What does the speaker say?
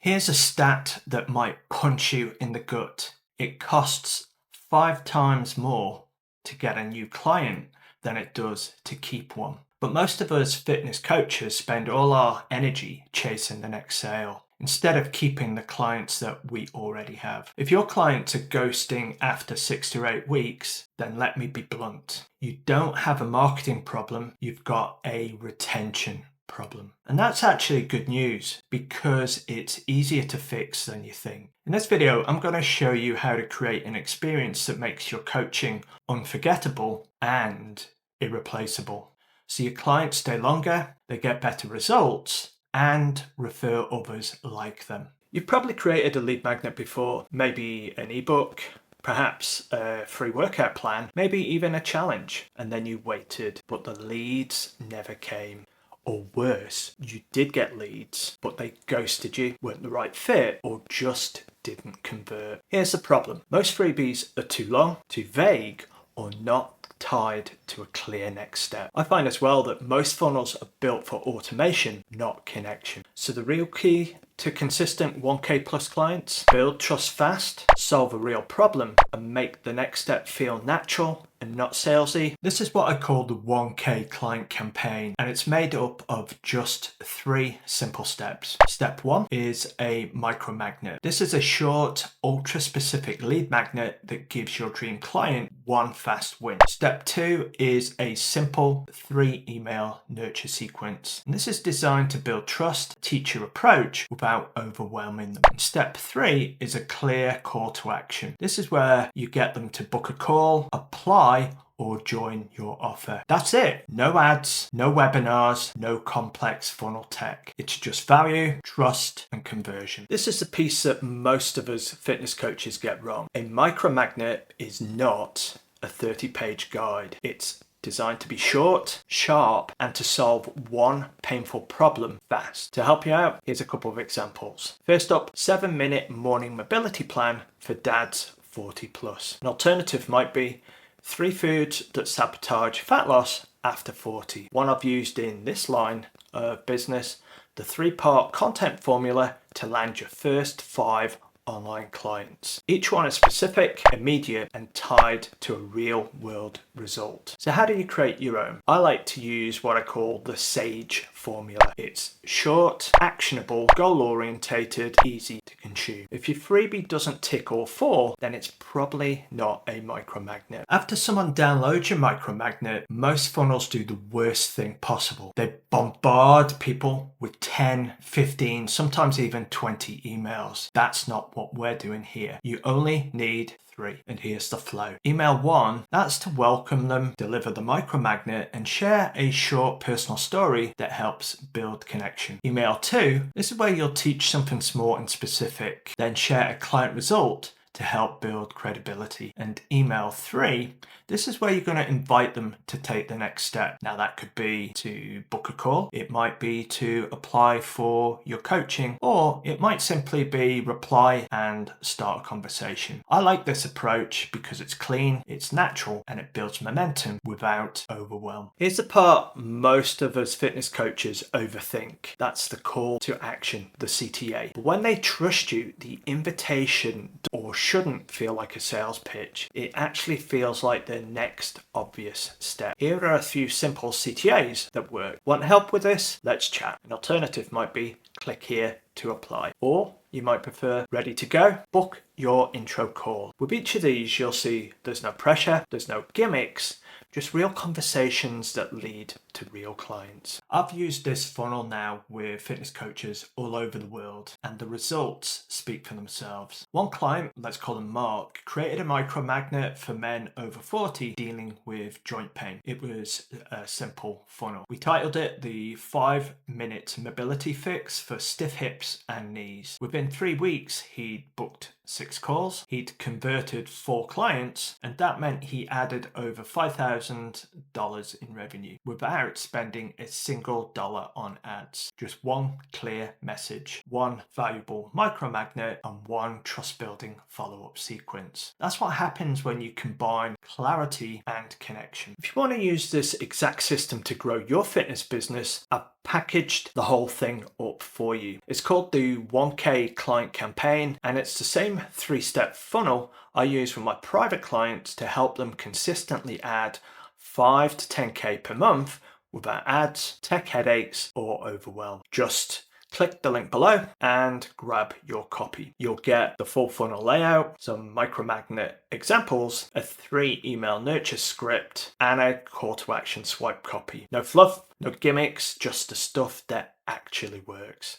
Here's a stat that might punch you in the gut. It costs 5 times more to get a new client than it does to keep one. But most of us fitness coaches spend all our energy chasing the next sale instead of keeping the clients that we already have. If your clients are ghosting after 6 to 8 weeks, then let me be blunt. You don't have a marketing problem, you've got a retention problem. And that's actually good news because it's easier to fix than you think. In this video, I'm going to show you how to create an experience that makes your coaching unforgettable and irreplaceable. So your clients stay longer, they get better results, and refer others like them. You've probably created a lead magnet before, maybe an ebook, perhaps a free workout plan, maybe even a challenge, and then you waited, but the leads never came. Or worse, you did get leads, but they ghosted you, weren't the right fit, or just didn't convert. Here's the problem. Most freebies are too long, too vague, or not tied to a clear next step. I find as well that most funnels are built for automation, not connection. So the real key to consistent 1K plus clients: build trust fast, solve a real problem, and make the next step feel natural and not salesy. This is what I call the 1K client campaign, and it's made up of just 3 simple steps. Step 1 is a micromagnet. This is a short, ultra-specific lead magnet that gives your dream client one fast win. Step 2 is a simple 3-email nurture sequence. And this is designed to build trust, teach your approach without overwhelming them. And step 3 is a clear call to action. This is where you get them to book a call, apply, or join your offer. That's it. No ads, no webinars, no complex funnel tech. It's just value, trust, and conversion. This is the piece that most of us fitness coaches get wrong. A micromagnet is not a 30-page guide. It's designed to be short, sharp, and to solve one painful problem fast. To help you out, here's a couple of examples. First up, 7-minute morning mobility plan for dads 40 plus. An alternative might be 3 foods that sabotage fat loss after 40. One I've used in this line of business, the 3-part content formula to land your first 5 online clients. Each one is specific, immediate, and tied to a real world result. So how do you create your own? I like to use what I call the S.A.G.E formula. It's short, actionable, goal orientated, easy to consume. If your freebie doesn't tick all 4, then it's probably not a micromagnet. After someone downloads your micromagnet, most funnels do the worst thing possible. They bombard people with 10, 15, sometimes even 20 emails. That's not what we're doing here. You only need 3. And here's the flow. Email 1, that's to welcome them, deliver the micromagnet, and share a short personal story that helps build connection. Email 2, this is where you'll teach something small and specific, then share a client result to help build credibility. And email 3, this is where you're going to invite them to take the next step. Now that could be to book a call, it might be to apply for your coaching, or it might simply be reply and start a conversation. I like this approach because it's clean, it's natural, and it builds momentum without overwhelm. Here's the part most of us fitness coaches overthink. That's the call to action, the CTA. But when they trust you, the invitation or shouldn't feel like a sales pitch. It actually feels like the next obvious step. Here are a few simple CTAs that work. Want help with this? Let's chat. An alternative might be click here to apply. Or you might prefer ready to go, book your intro call. With each of these, you'll see there's no pressure, there's no gimmicks, just real conversations that lead to real clients. I've used this funnel now with fitness coaches all over the world, and the results speak for themselves. One client, let's call him Mark, created a micromagnet for men over 40 dealing with joint pain. It was a simple funnel. We titled it the 5-minute mobility fix for stiff hips and knees. Within 3 weeks, he'd booked 6 calls, he'd converted 4 clients, and that meant he added over $5,000 in revenue without spending a single dollar on ads. Just one clear message, one valuable micromagnet, and one trust-building follow-up sequence. That's what happens when you combine clarity and connection. If you want to use this exact system to grow your fitness business, I've packaged the whole thing up for you. It's called the 1K client campaign, and it's the same 3-step funnel I use with my private clients to help them consistently add 5 to 10K per month without ads, tech headaches, or overwhelm. Just click the link below and grab your copy. You'll get the full funnel layout, some micromagnet examples, a 3 email nurture script, and a call to action swipe copy. No fluff, no gimmicks, just the stuff that actually works.